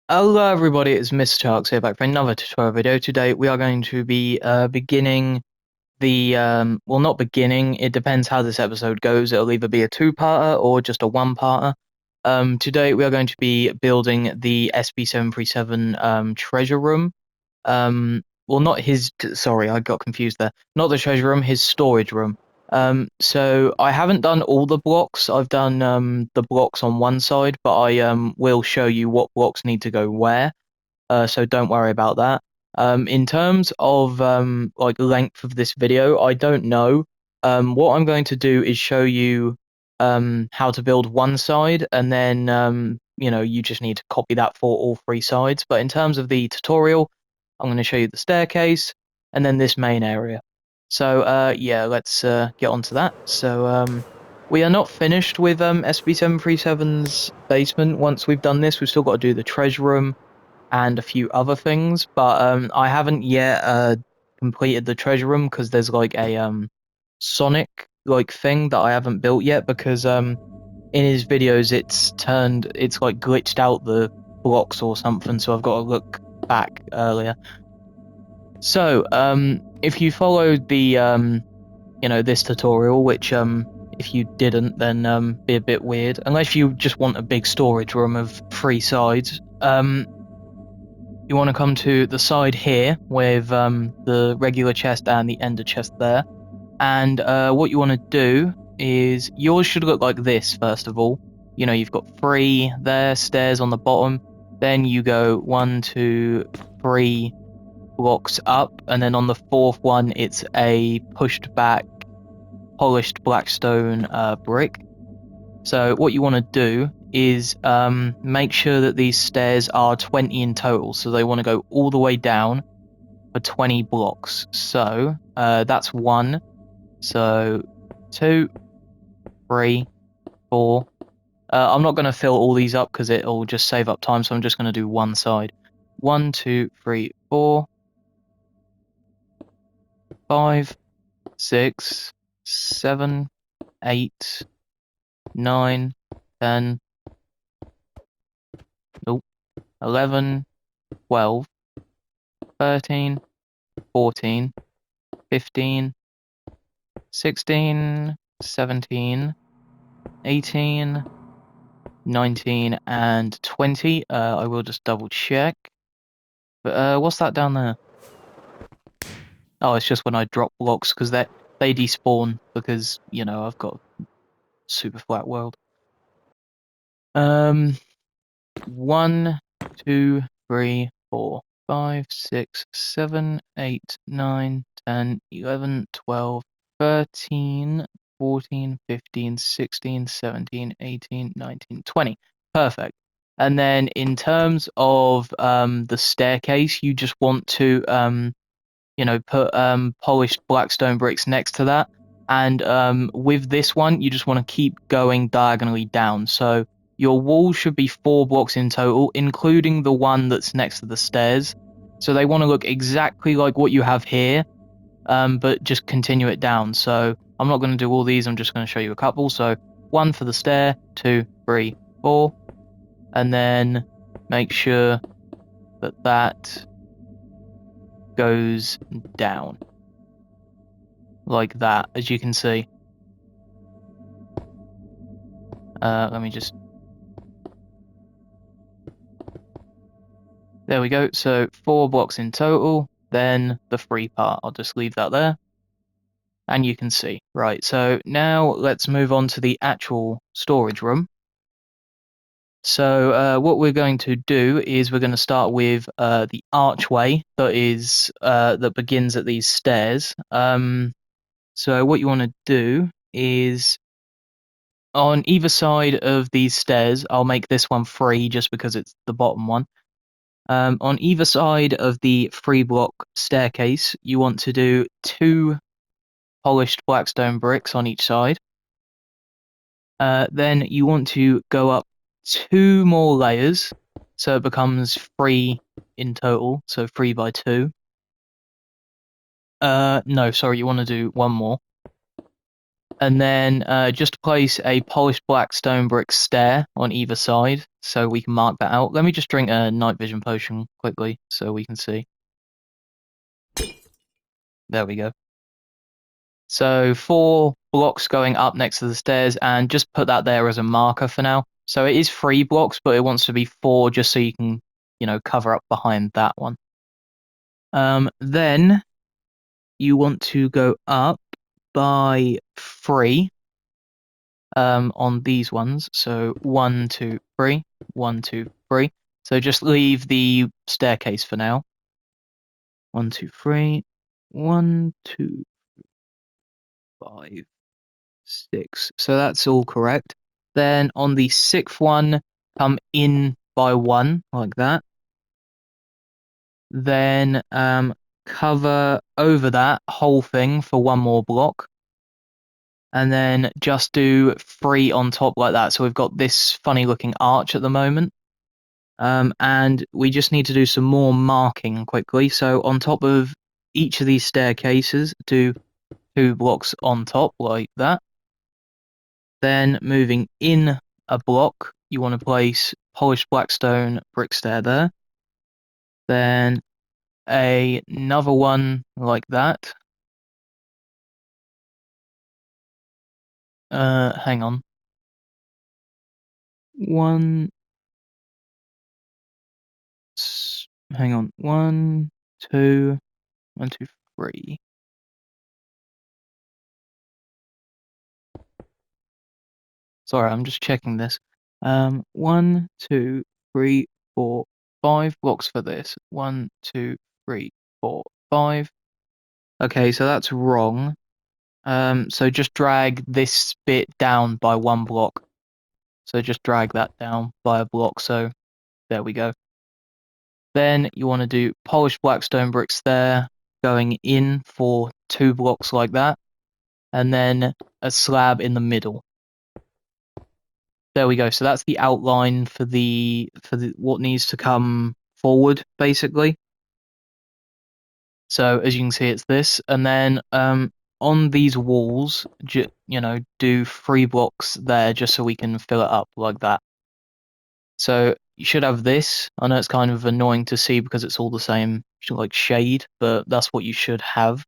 Hello everybody, it's Mr. Sharks here back for another tutorial video. Today we are going to be beginning the, well, not beginning, it depends how this episode goes. It'll either be a two-parter or just a one-parter. Today we are going to be building the Sb737 treasure room. Well, not his, sorry, I got confused there. Not the treasure room, his storage room. So I haven't done all the blocks. I've done the blocks on one side, but I will show you what blocks need to go where. So don't worry about that. In terms of like length of this video, I don't know. What I'm going to do is show you how to build one side, and then you just need to copy that for all three sides. But in terms of the tutorial, I'm going to show you the staircase and then this main area. So yeah, let's get on to that. So we are not finished with SB737's basement. Once we've done this, we've still got to do the treasure room and a few other things, but I haven't yet completed the treasure room because there's like a Sonic like thing that I haven't built yet because in his videos it's like glitched out the blocks or something, so I've got to look back earlier. So if you followed the this tutorial, which if you didn't, then be a bit weird, unless you just want a big storage room of three sides. You want to come to the side here with the regular chest and the ender chest there. And what you want to do is, yours should look like this, first of all. You know, you've got three there, stairs on the bottom. Then you go 1, 2, 3 blocks up. And then on the fourth one, it's a pushed back, polished blackstone brick. So what you want to do is make sure that these stairs are 20 in total. So they want to go all the way down for 20 blocks. So that's 1. So 2, 3, 4. I'm not going to fill all these up because it'll just save up time. So I'm just going to do one side. 1, 2, 3, 4, 5, 6, 7, 8, 9, 10, nope, 11, 12, 13, 14, 15, 16, 17, 18, 19, and 20. I will just double check. But what's that down there? Oh, it's just when I drop blocks because they despawn because, I've got a super flat world. 1, 2, 3, 4, 5, 6, 7, 8, 9, 10, 11, 12, 13, 14, 15, 16, 17, 18, 19, 20. Perfect. And then in terms of the staircase, you just want to put polished blackstone bricks next to that. And with this one, you just want to keep going diagonally down. So your wall should be 4 blocks in total, including the one that's next to the stairs. So they want to look exactly like what you have here, but just continue it down. So I'm not going to do all these, I'm just going to show you a couple. So 1 for the stair, 2, 3, 4. And then make sure that that goes down. Like that, as you can see. Let me just... There we go. So 4 blocks in total, then the free part. I'll just leave that there. And you can see. Right, so now let's move on to the actual storage room. So what we're going to do is we're going to start with the archway that begins at these stairs. So what you want to do is, on either side of these stairs, I'll make this one free just because it's the bottom one. On either side of the 3-block staircase, you want to do 2 polished blackstone bricks on each side. Then you want to go up 2 more layers, so it becomes 3 in total, so 3 by 2. No, sorry, you want to do 1 more. And then just place a polished black stone brick stair on either side. so we can mark that out. Let me just drink a night vision potion quickly so we can see. There we go. So 4 blocks going up next to the stairs, and just put that there as a marker for now. So it is 3 blocks, but it wants to be 4 just so you can, cover up behind that one. Then you want to go up by 3 on these ones. So 1, 2, 3, 1, 2, 3. So just leave the staircase for now. 1, 2, 3, 1, 2, 5, 6. So that's all correct. Then on the 6th one, come in by 1 like that. Then cover over that whole thing for 1 more block. And then just do 3 on top like that. So we've got this funny looking arch at the moment. And we just need to do some more marking quickly. So on top of each of these staircases, do 2 blocks on top like that. Then moving in a block, you want to place polished blackstone brick stair there. Then another one like that. Hang on. Hang on. 1, 2, 1, 2, 3. Sorry, I'm just checking this. 1, 2, 3, 4, 5 blocks for this. 1, 2, 3, 4, 5. Okay, so that's wrong. So just drag this bit down by 1 block. So just drag that down by a block. So there we go. Then you want to do polished blackstone bricks there, going in for 2 blocks like that, and then a slab in the middle. There we go. So that's the outline for the what needs to come forward, basically. So as you can see, it's this, and then on these walls, do 3 blocks there just so we can fill it up like that. So you should have this. I know it's kind of annoying to see because it's all the same like shade, but that's what you should have.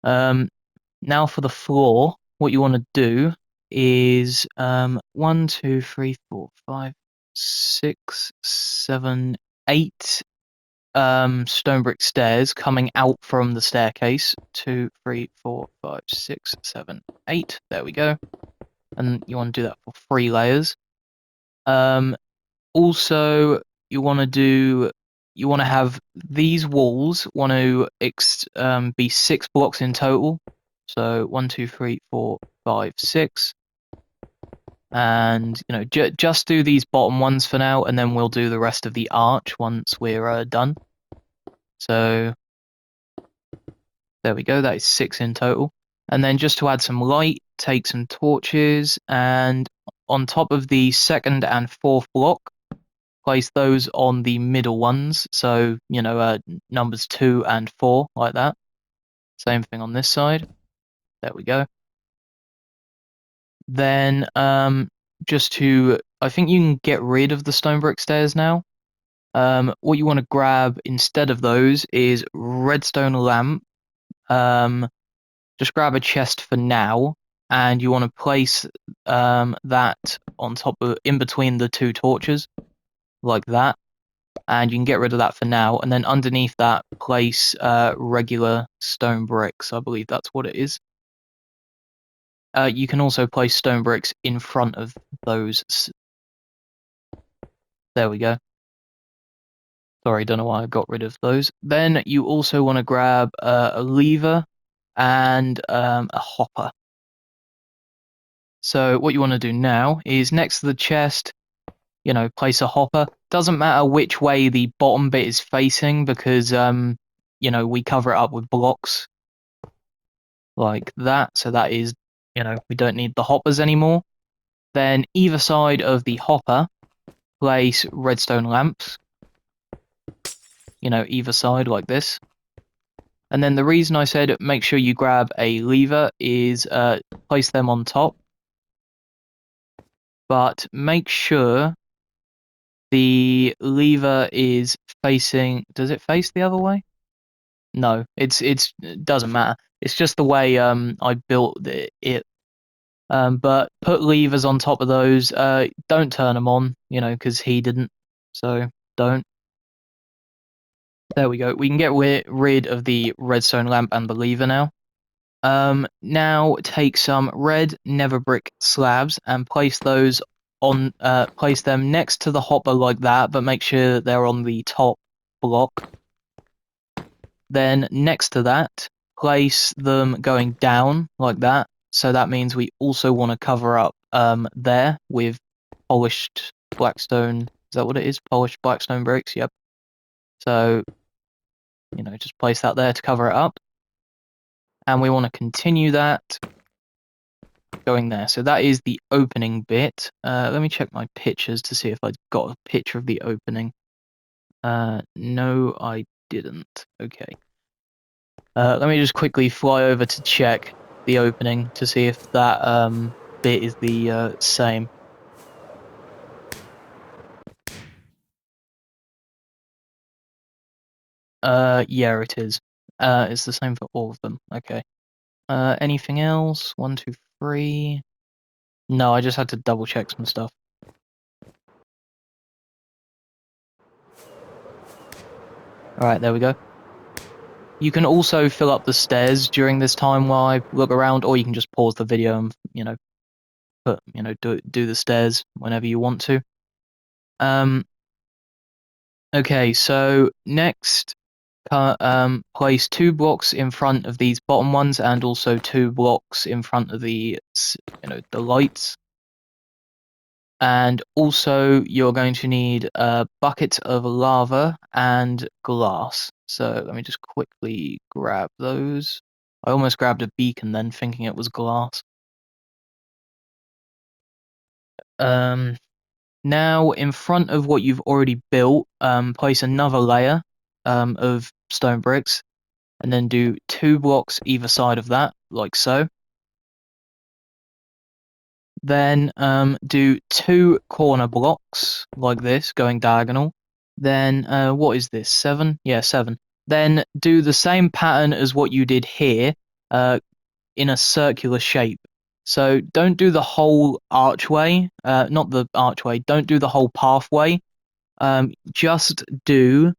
Now for the floor, what you want to do is 1, 2, 3, 4, 5, 6, 7, 8 stone brick stairs coming out from the staircase. 2, 3, 4, 5, 6, 7, 8. There we go. And you want to do that for 3 layers. Also, you want to have these walls want to be 6 blocks in total. So 1, 2, 3, 4, 5, 6. And just do these bottom ones for now, and then we'll do the rest of the arch once we're done. So there we go. That is 6 in total. And then just to add some light, take some torches, and on top of the 2nd and 4th block, place those on the middle ones. So numbers 2 and 4 like that. Same thing on this side. There we go. Then I think you can get rid of the stone brick stairs now. What you want to grab instead of those is redstone lamp. Just grab a chest for now, and you want to place that on top of, in between the 2 torches, like that. And you can get rid of that for now, and then underneath that, place regular stone bricks. I believe that's what it is. You can also place stone bricks in front of those. There we go. Sorry, don't know why I got rid of those. Then you also want to grab a lever and a hopper. So what you want to do now is next to the chest, place a hopper. Doesn't matter which way the bottom bit is facing because, we cover it up with blocks like that. So that is, we don't need the hoppers anymore. Then either side of the hopper, place redstone lamps. Either side like this. And then the reason I said make sure you grab a lever is place them on top. but make sure the lever is facing. Does it face the other way? No, it doesn't matter. It's just the way I built it. But put levers on top of those. Don't turn them on, because he didn't. So don't. There we go. We can get rid of the redstone lamp and the lever now. Now take some red nether brick slabs and place those on. Place them next to the hopper like that, but make sure they're on the top block. Then next to that, place them going down like that. So that means we also want to cover up there with polished blackstone. Is that what it is? Polished blackstone bricks. Yep. So just place that there to cover it up. And we want to continue that going there. So that is the opening bit. Let me check my pictures to see if I got a picture of the opening. No, I didn't. Okay. Let me just quickly fly over to check the opening to see if that bit is the same. Yeah, it is. It's the same for all of them. Okay. Anything else? 1, 2, 3. No, I just had to double check some stuff. Alright, there we go. You can also fill up the stairs during this time while I look around, or you can just pause the video and, do the stairs whenever you want to. Okay, so next, place 2 blocks in front of these bottom ones, and also 2 blocks in front of the lights. And also, you're going to need a bucket of lava and glass. So let me just quickly grab those. I almost grabbed a beacon then, thinking it was glass. Now, in front of what you've already built, place another layer of stone bricks, and then do 2 blocks either side of that, like so. Then do 2 corner blocks, like this, going diagonal. Then, what is this, 7? Yeah, 7. Then do the same pattern as what you did here, in a circular shape. So don't do the whole archway, not the archway, don't do the whole pathway. Just do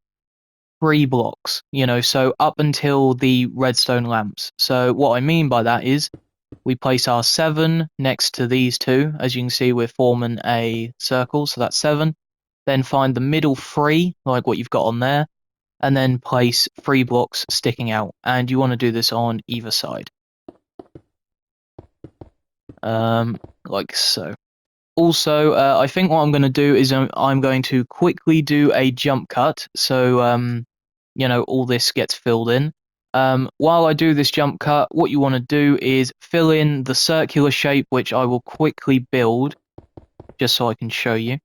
3 blocks, so up until the redstone lamps. So what I mean by that is we place our 7 next to these 2. As you can see, we're forming a circle, so that's 7. Then find the middle 3, like what you've got on there, and then place 3 blocks sticking out. And you want to do this on either side. Like so. Also, I think what I'm going to do is I'm going to quickly do a jump cut, so all this gets filled in. While I do this jump cut, what you want to do is fill in the circular shape, which I will quickly build, just so I can show you.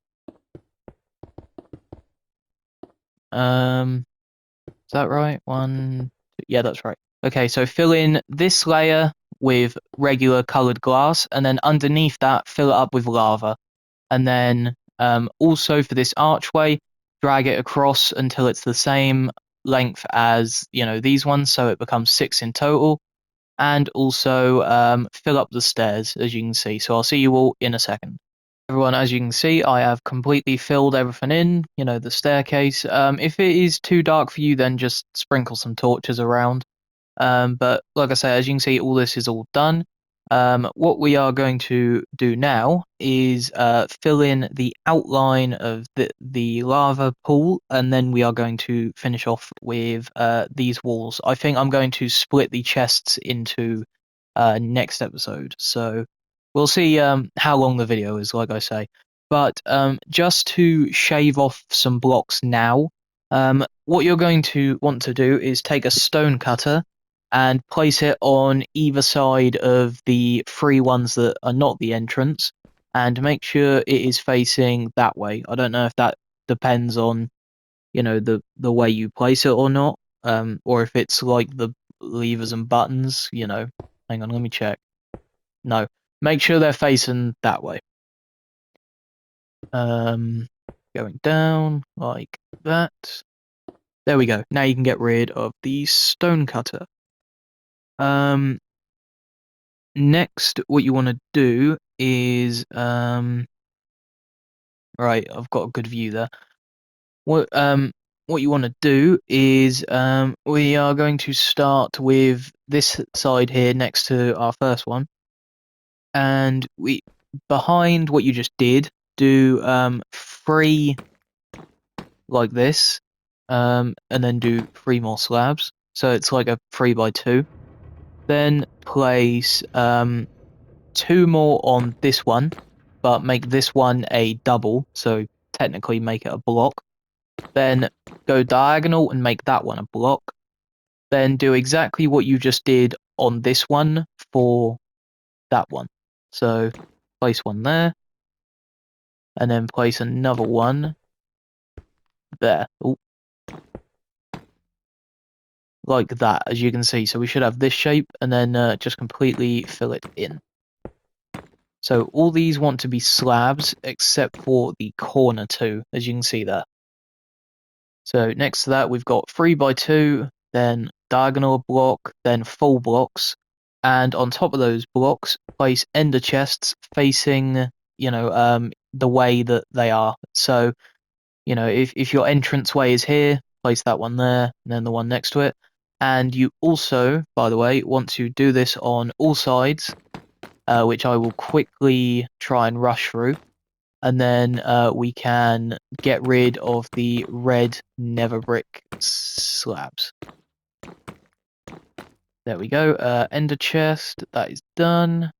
Is that right? 1, 2, yeah, that's right. Okay, so fill in this layer with regular colored glass, and then underneath that, fill it up with lava. And then also for this archway, drag it across until it's the same length as these ones, so it becomes 6 in total. And also fill up the stairs, as you can see. So I'll see you all in a second. Everyone, as you can see, I have completely filled everything in, the staircase. If it is too dark for you, then just sprinkle some torches around. But like I say, as you can see, all this is all done. What we are going to do now is fill in the outline of the lava pool, and then we are going to finish off with these walls. I think I'm going to split the chests into next episode, so we'll see how long the video is, like I say. But just to shave off some blocks now, what you're going to want to do is take a stone cutter and place it on either side of the 3 ones that are not the entrance, and make sure it is facing that way. I don't know if that depends on the way you place it or not, or if it's like the levers and buttons. Hang on, let me check. No, make sure they're facing that way. Going down like that. There we go. Now you can get rid of the stone cutter. Next, what you want to do is right. I've got a good view there. What you want to do is we are going to start with this side here next to our first one, and we behind what you just did do 3 like this, and then do 3 more slabs. So it's like a 3x2. Then place 2 more on this one, but make this one a double, so technically make it a block. Then go diagonal and make that one a block. Then do exactly what you just did on this one for that one. So place one there, and then place another one there. Ooh. Like that, as you can see. So we should have this shape, and then just completely fill it in. So all these want to be slabs, except for the corner 2, as you can see there. So next to that, we've got 3x2, then diagonal block, then full blocks, and on top of those blocks, place ender chests facing, the way that they are. So, if your entrance way is here, place that one there, and then the one next to it. And you also, by the way, want to do this on all sides, which I will quickly try and rush through. And then we can get rid of the red nether brick slabs. There we go. Ender chest, that is done.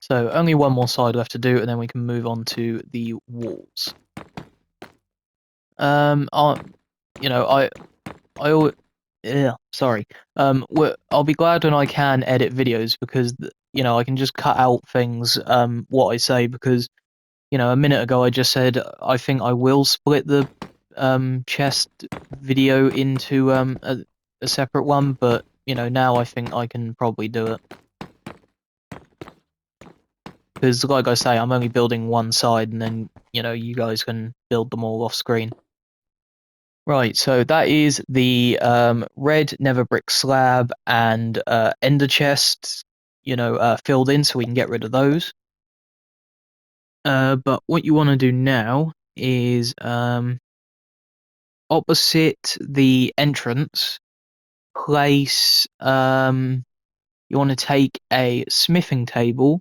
So only one more side left to do, and then we can move on to the walls. Sorry. I'll be glad when I can edit videos because I can just cut out things what I say because a minute ago I just said I think I will split the chest video into a separate one, but now I think I can probably do it. Because like I say, I'm only building one side and then, you guys can build them all off screen. Right, so that is the red nether brick slab and ender chests, filled in so we can get rid of those. But what you want to do now is opposite the entrance, place, you want to take a smithing table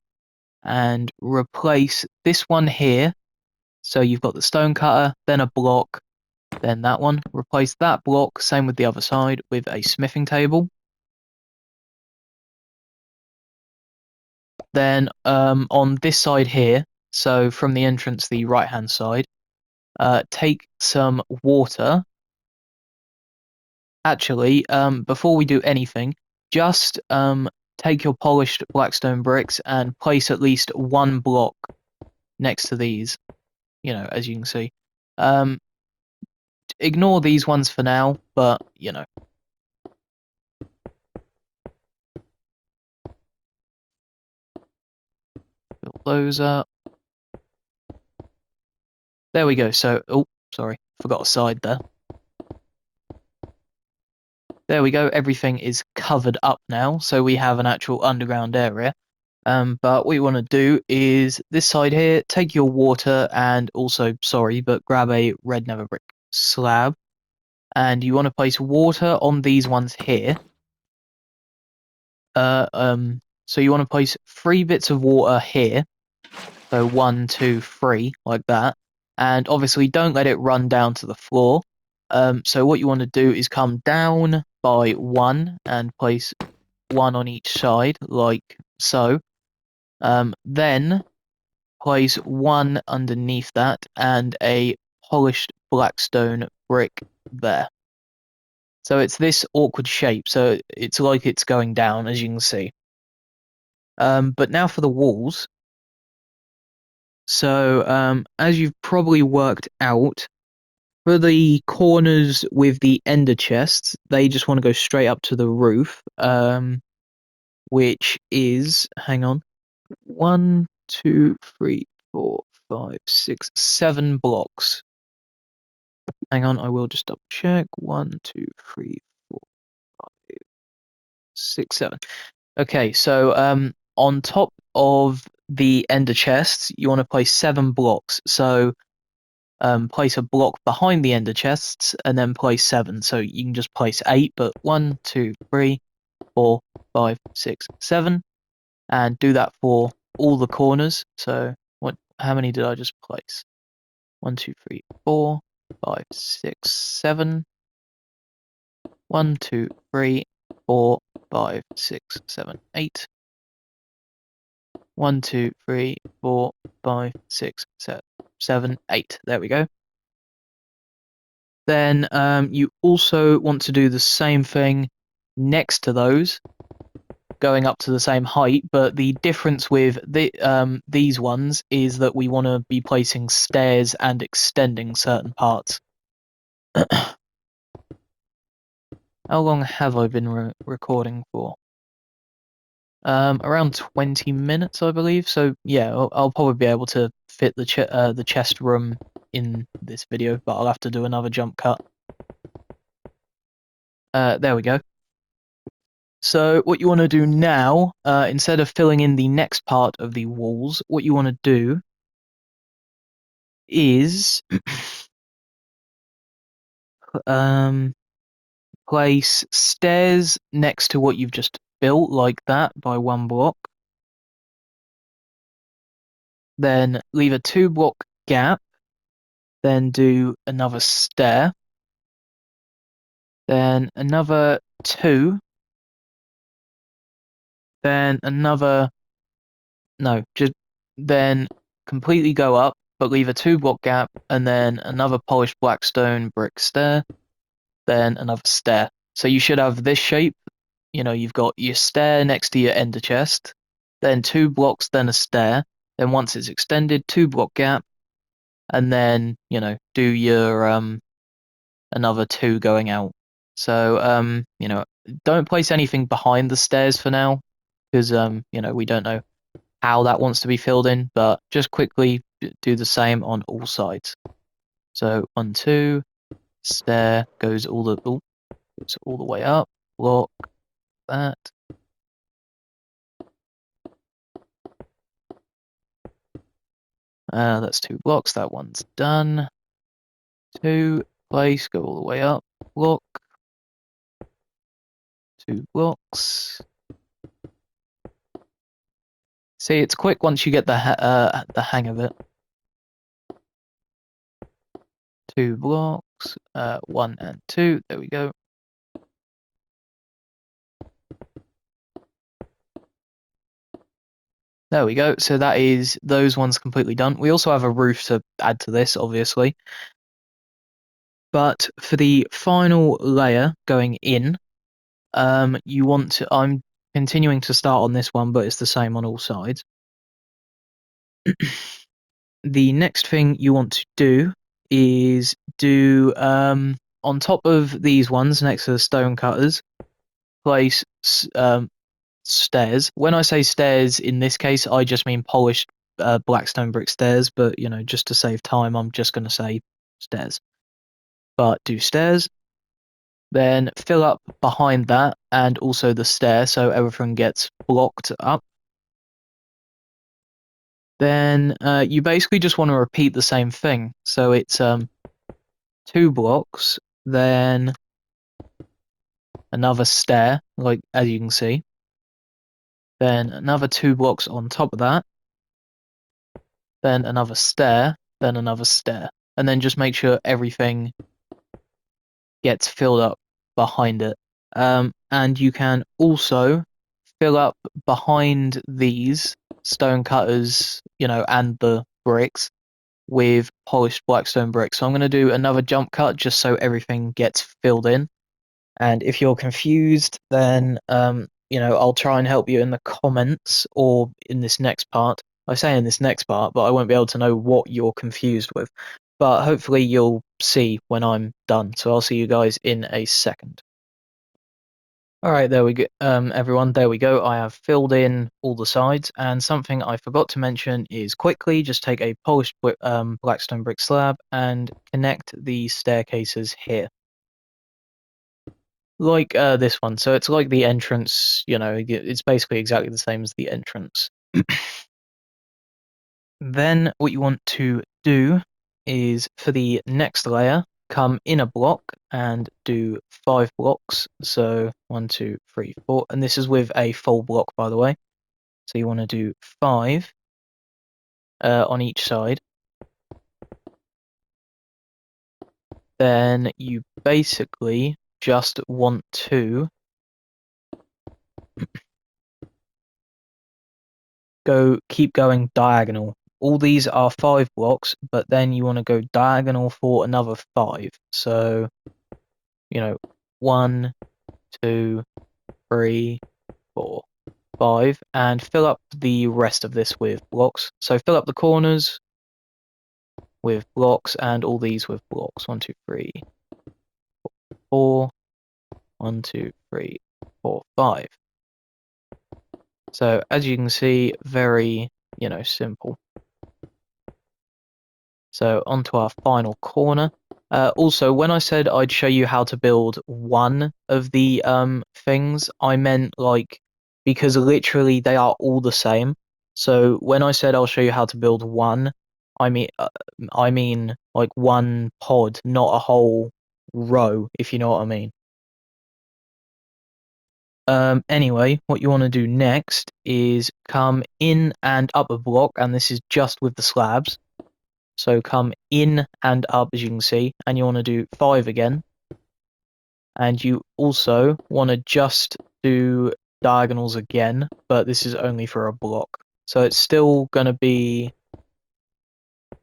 and replace this one here. So you've got the stone cutter, then a block, then that one. Replace that block, same with the other side, with a smithing table. Then on this side here, so from the entrance, the right hand side, take some water. Actually, before we do anything, just take your polished blackstone bricks and place at least one block next to these, as you can see. Ignore these ones for now, but, fill those up. There we go. So, oh, sorry, forgot a side there. There we go. Everything is covered up now, so we have an actual underground area. But what you want to do is this side here, take your water and also, sorry, but grab a red nether brick slab. And you want to place water on these ones here. So you want to place 3 bits of water here. So 1, 2, 3, like that. And obviously don't let it run down to the floor. So what you want to do is come down by 1 and place 1 on each side, like so. Then place 1 underneath that and a polished blackstone brick there. So it's this awkward shape, so it's like it's going down, as you can see. But now for the walls. So as you've probably worked out, for the corners with the ender chests, they just want to go straight up to the roof, which is, hang on, 1, 2, 3, 4, 5, 6, 7 blocks. Hang on, I will just double check. 1, 2, 3, 4, 5, 6, 7. Okay, so on top of the ender chests, you want to place 7 blocks. So place a block behind the ender chests and then place 7. So you can just place 8, but 1, 2, 3, 4, 5, 6, 7, and do that for all the corners. So how many did I just place? 1, 2, 3, 4, 5, 6, 7. 1, 2, 3, 4, 5, 6, 7, 8. 1, 2, 3, 4, 5, 6, 7, 8. There we go. Then you also want to do the same thing next to those, going up to the same height, but the difference with these ones is that we want to be placing stairs and extending certain parts. How long have I been recording for? Around 20 minutes, I believe. So yeah, I'll probably be able to fit the chest room in this video, but I'll have to do another jump cut. There we go. So what you want to do now, instead of filling in the next part of the walls, what you want to do is place stairs next to what you've just built, like that, by 1 block. Then leave a 2 block gap. Then do another stair. Then another 2. Then another, no, just then completely go up, but leave a 2 block gap, and then another polished blackstone brick stair, then another stair. So you should have this shape. You know, you've got your stair next to your ender chest, then 2 blocks, then a stair. Then once it's extended, 2 block gap, and then, you know, do your another 2 going out. So you know, don't place anything behind the stairs for now, because you know, we don't know how that wants to be filled in, but just quickly do the same on all sides. So 1, 2, stair goes all the way up, block that. That's 2 blocks, that one's done. 2, place, go all the way up, block, 2 blocks. See, it's quick once you get the hang of it. 2 blocks, 1 and 2, there we go. There we go, so that is those ones completely done. We also have a roof to add to this, obviously. But for the final layer going in, you want to, I'm continuing to start on this one, but it's the same on all sides. The next thing you want to do is do, on top of these ones next to the stone cutters, place stairs. When I say stairs in this case, I just mean polished blackstone brick stairs, but you know, just to save time, I'm just going to say stairs. But do stairs, then fill up behind that and also the stair so everything gets blocked up. Then you basically just want to repeat the same thing. So it's 2 blocks, then another stair, like as you can see. Then another 2 blocks on top of that. Then another stair, then another stair. And then just make sure everything gets filled up behind it. And you can also fill up behind these stone cutters, you know, and the bricks with polished blackstone bricks. So I'm going to do another jump cut just so everything gets filled in. And if you're confused, then you know, I'll try and help you in the comments or in this next part. I say in this next part, but I won't be able to know what you're confused with. But hopefully you'll see when I'm done. So I'll see you guys in a second. Alright, there we go, everyone, there we go. I have filled in all the sides, and something I forgot to mention is quickly just take a polished blackstone brick slab and connect the staircases here. Like this one, so it's like the entrance, it's basically exactly the same as the entrance. Then what you want to do is for the next layer, come in a block and do 5 blocks. So 1, 2, 3, 4, and this is with a full block, by the way. So you want to do 5 on each side. Then you basically just want to keep going diagonal. All these are 5 blocks, but then you want to go diagonal for another 5. So, 1, 2, 3, 4, 5, and fill up the rest of this with blocks. So fill up the corners with blocks and all these with blocks. 1, 2, 3, 4. 1, 2, 3, 4, 5. So as you can see, very, simple. So onto our final corner. Also, when I said I'd show you how to build one of the things, I meant because literally they are all the same. So when I said I'll show you how to build one, I mean like one pod, not a whole row, if you know what I mean. Anyway, what you want to do next is come in and up a block, and this is just with the slabs. So come in and up, as you can see, and you want to do 5 again. And you also want to just do diagonals again, but this is only for a block. So it's still going to be...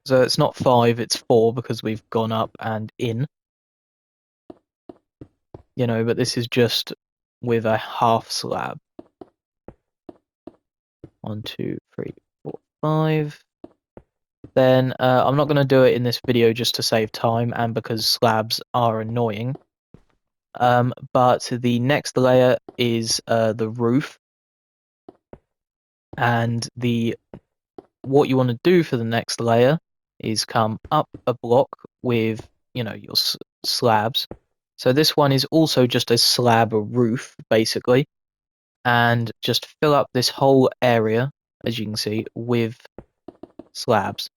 So it's not 5, it's 4, because we've gone up and in. But this is just with a half slab. 1, 2, 3, 4, 5. Then I'm not going to do it in this video just to save time and because slabs are annoying. But the next layer is the roof, and what you want to do for the next layer is come up a block with your slabs. So this one is also just a slab roof basically, and just fill up this whole area, as you can see, with slabs.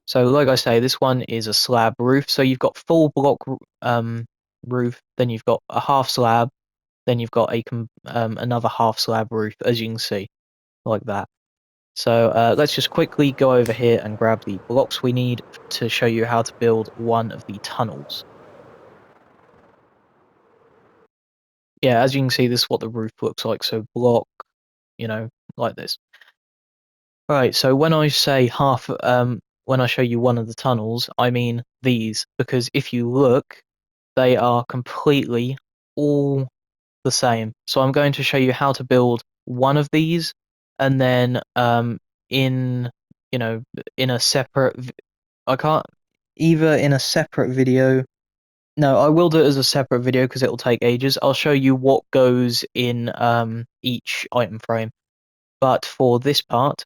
So like I say, this one is a slab roof. So you've got full block roof, then you've got a half slab, then you've got another half slab roof, as you can see, like that. So let's just quickly go over here and grab the blocks we need to show you how to build one of the tunnels. Yeah, as you can see, this is what the roof looks like. So block, like this. Right, so when I say when I show you one of the tunnels, I mean these, because if you look, they are completely all the same. So I'm going to show you how to build one of these, and then in in a separate I can't either in a separate video. No, I will do it as a separate video because it will take ages. I'll show you what goes in each item frame. But for this part,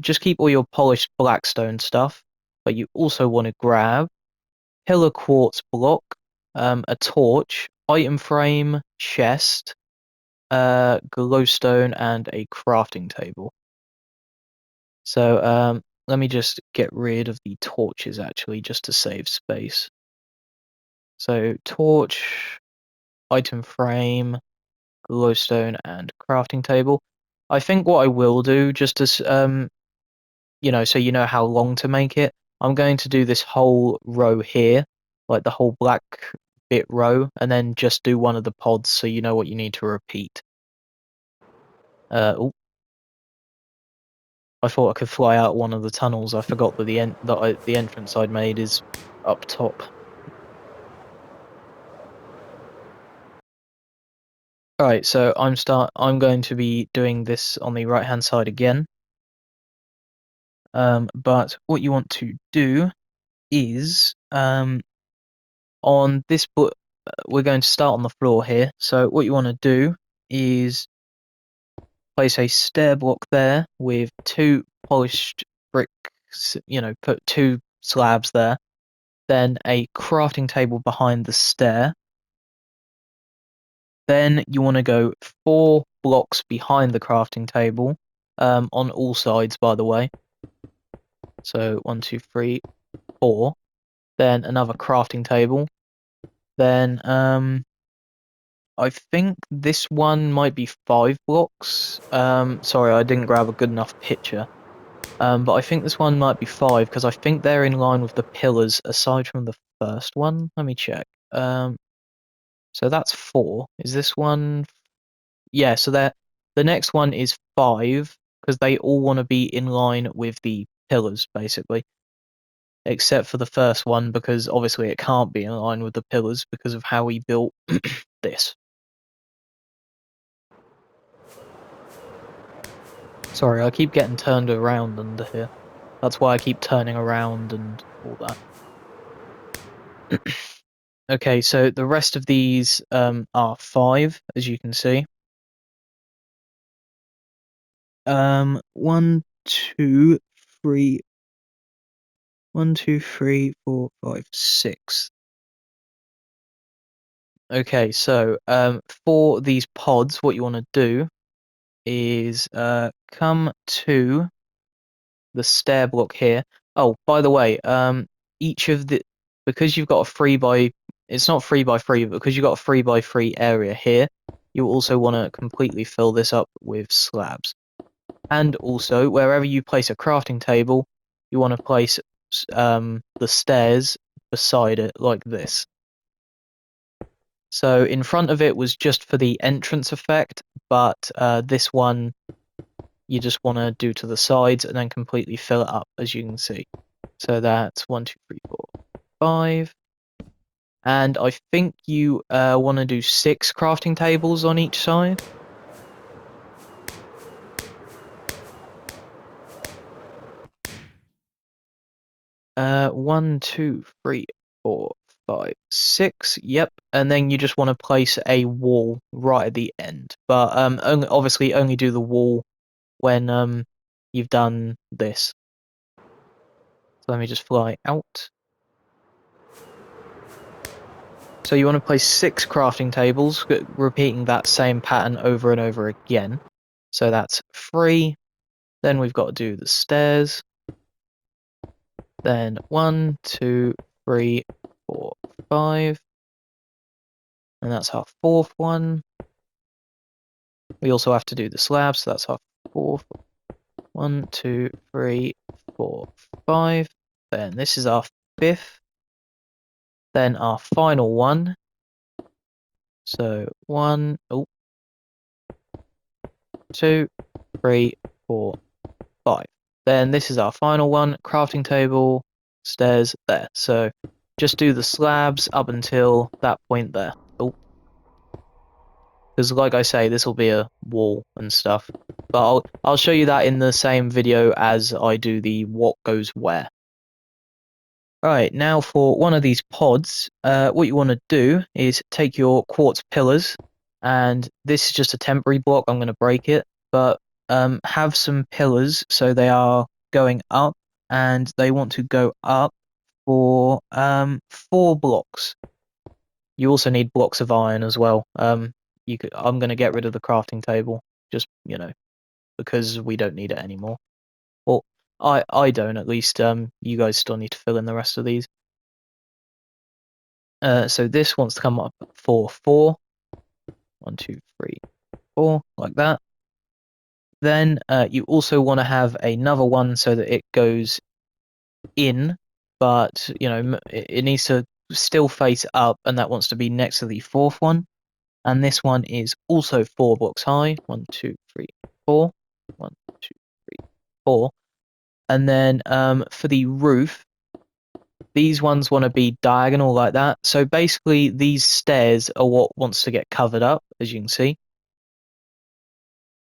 just keep all your polished blackstone stuff, but you also want to grab pillar quartz block, a torch, item frame, chest, glowstone, and a crafting table. So let me just get rid of the torches actually, just to save space. So torch, item frame, glowstone, and crafting table. I think what I will do, just as so you know how long to make it, I'm going to do this whole row here, like the whole black bit row, and then just do one of the pods so you know what you need to repeat. Oh, I thought I could fly out one of the tunnels. I forgot that the entrance I'd made is up top. Alright, so I'm going to be doing this on the right hand side again. But what you want to do is on this we're going to start on the floor here. So what you want to do is place a stair block there with 2 polished bricks, put 2 slabs there. Then a crafting table behind the stair. Then you want to go 4 blocks behind the crafting table, on all sides, by the way. So 1, 2, 3, 4. Then another crafting table. Then I think this one might be 5 blocks. Sorry, I didn't grab a good enough picture. But I think this one might be 5 because I think they're in line with the pillars aside from the first one. Let me check. So that's 4. Is this one? Yeah, so the next one is 5 because they all want to be in line with the pillars, basically. Except for the first one, because obviously it can't be in line with the pillars because of how we built this. Sorry, I keep getting turned around under here. That's why I keep turning around and all that. Okay, so the rest of these are 5, as you can see. 1, 2, 3, 1, 2, 3, 4, 5, 6. Okay, so for these pods, what you want to do is come to the stair block here. Oh, by the way, each of the because you've got a 3 by it's not 3 by 3, but because you've got a 3 by 3 area here, you also want to completely fill this up with slabs. And also, wherever you place a crafting table, you want to place the stairs beside it like this. So in front of it was just for the entrance effect, but this one you just want to do to the sides and then completely fill it up, as you can see. So that's 1, 2, 3, 4, 5. And I think you want to do 6 crafting tables on each side. One, 2, 3, 4, 5, 6. Yep. And then you just want to place a wall right at the end. But obviously only do the wall when you've done this. So let me just fly out. So you want to place 6 crafting tables, repeating that same pattern over and over again. So that's 3. Then we've got to do the stairs. Then 1, 2, 3, 4, 5. And that's our 4th one. We also have to do the slabs, so that's our 4th. 1, 2, 3, 4, 5. Then this is our 5th. Then our final one. So 1, 2, 3, 4, 5. Then this is our final one, crafting table, stairs there. So just do the slabs up until that point there. Because like I say, this will be a wall and stuff. But I'll show you that in the same video as I do the what goes where. Right, now for one of these pods, what you want to do is take your quartz pillars, and this is just a temporary block, I'm going to break it, but have some pillars so they are going up, and they want to go up for 4 blocks. You also need blocks of iron as well. I'm going to get rid of the crafting table, just, because we don't need it anymore. Well, I don't, at least. You guys still need to fill in the rest of these. So this wants to come up for 4. 1, 2, 3, 4, like that. Then you also want to have another one so that it goes in, but it needs to still face up, and that wants to be next to the 4th one. And this one is also 4 blocks high. 1, 2, 3, 4. 1, 2, 3, 4. And then for the roof, these ones want to be diagonal like that. So basically, these stairs are what wants to get covered up, as you can see.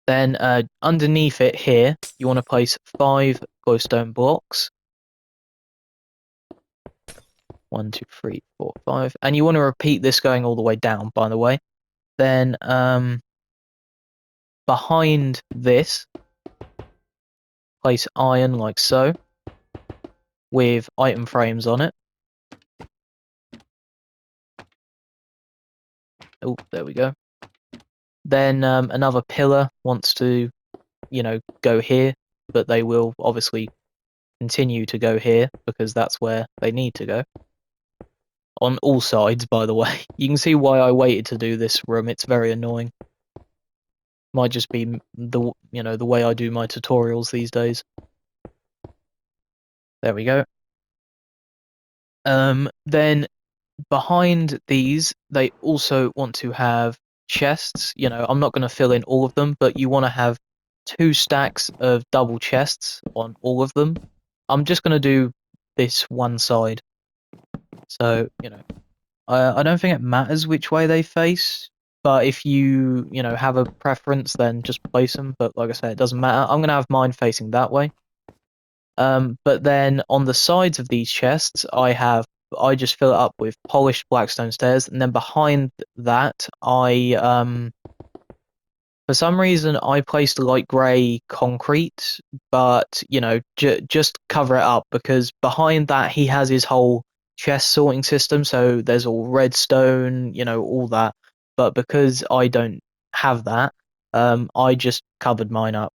Then underneath it here, you want to place 5 glowstone blocks. 1, 2, 3, 4, 5. And you want to repeat this going all the way down, by the way. Then behind this, place iron like so, with item frames on it. Oh, there we go. Then another pillar wants to, go here, but they will obviously continue to go here because that's where they need to go. On all sides, by the way. You can see why I waited to do this room. It's very annoying. Might just be the way I do my tutorials these days. There we go. Then behind these, they also want to have chests. I'm not going to fill in all of them, but you want to have 2 stacks of double chests on all of them. I'm just going to do this one side. So, I don't think it matters which way they face, but if you, have a preference, then just place them. But like I said, it doesn't matter. I'm going to have mine facing that way. But then on the sides of these chests, I just fill it up with polished blackstone stairs, and then behind that, for some reason, I placed light grey concrete, but just cover it up because behind that he has his whole chest sorting system. So there's all redstone, all that. But because I don't have that, I just covered mine up.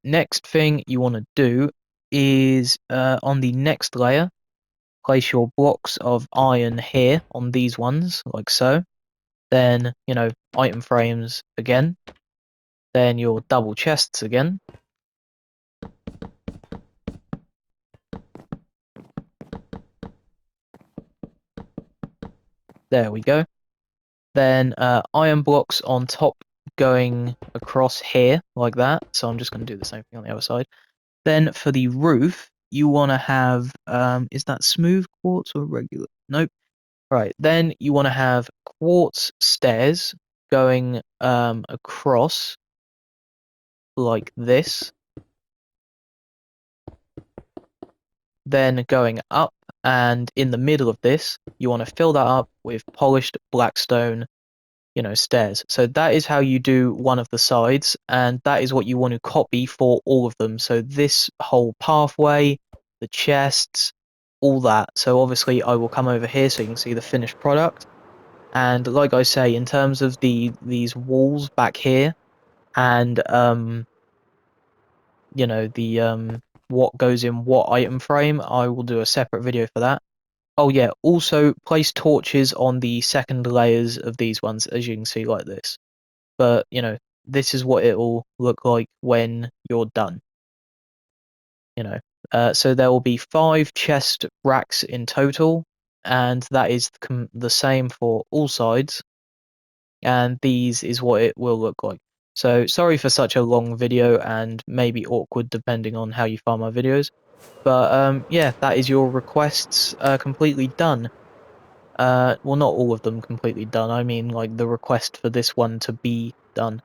Next thing you want to do is on the next layer, place your blocks of iron here on these ones, like so. Then, item frames again. Then your double chests again. There we go. Then iron blocks on top going across here, like that. So I'm just going to do the same thing on the other side. Then for the roof, you want to have, is that smooth quartz or regular? Nope. Right, then you want to have quartz stairs going across like this. Then going up, and in the middle of this, you want to fill that up with polished blackstone, stairs. So that is how you do one of the sides, and that is what you want to copy for all of them. So this whole pathway, the chests, all that. So obviously I will come over here so you can see the finished product. And like I say, in terms of these walls back here, and what goes in what item frame, I will do a separate video for that. Oh yeah, also place torches on the second layers of these ones, as you can see, like this. But this is what it will look like when you're done. So there will be 5 chest racks in total, and that is the same for all sides. And these is what it will look like. So sorry for such a long video and maybe awkward depending on how you find my videos. But yeah, that is your requests completely done. Well, not all of them completely done. I mean, like the request for this one to be done.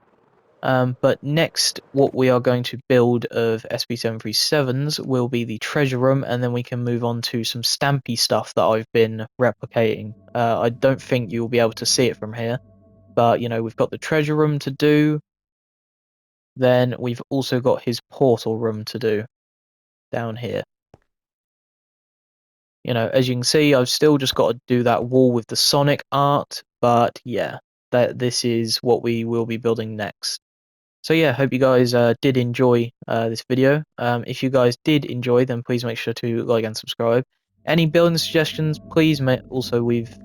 But next, what we are going to build of Sb737s will be the treasure room, and then we can move on to some stampy stuff that I've been replicating. I don't think you'll be able to see it from here, but we've got the treasure room to do. Then we've also got his portal room to do down here. As you can see, I've still just got to do that wall with the Sonic art, but yeah, this is what we will be building next. So yeah, hope you guys did enjoy this video. If you guys did enjoy, then please make sure to like and subscribe. Any building suggestions, please. Also, we've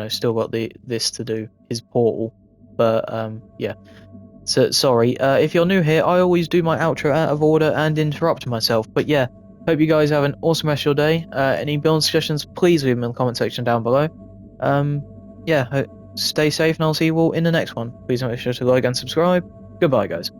still got this to do, his portal, but yeah. So sorry, if you're new here, I always do my outro out of order and interrupt myself. But yeah, hope you guys have an awesome rest of your day. Any building suggestions, please leave them in the comment section down below. Yeah, stay safe, and I'll see you all in the next one. Please make sure to like and subscribe. Goodbye, guys.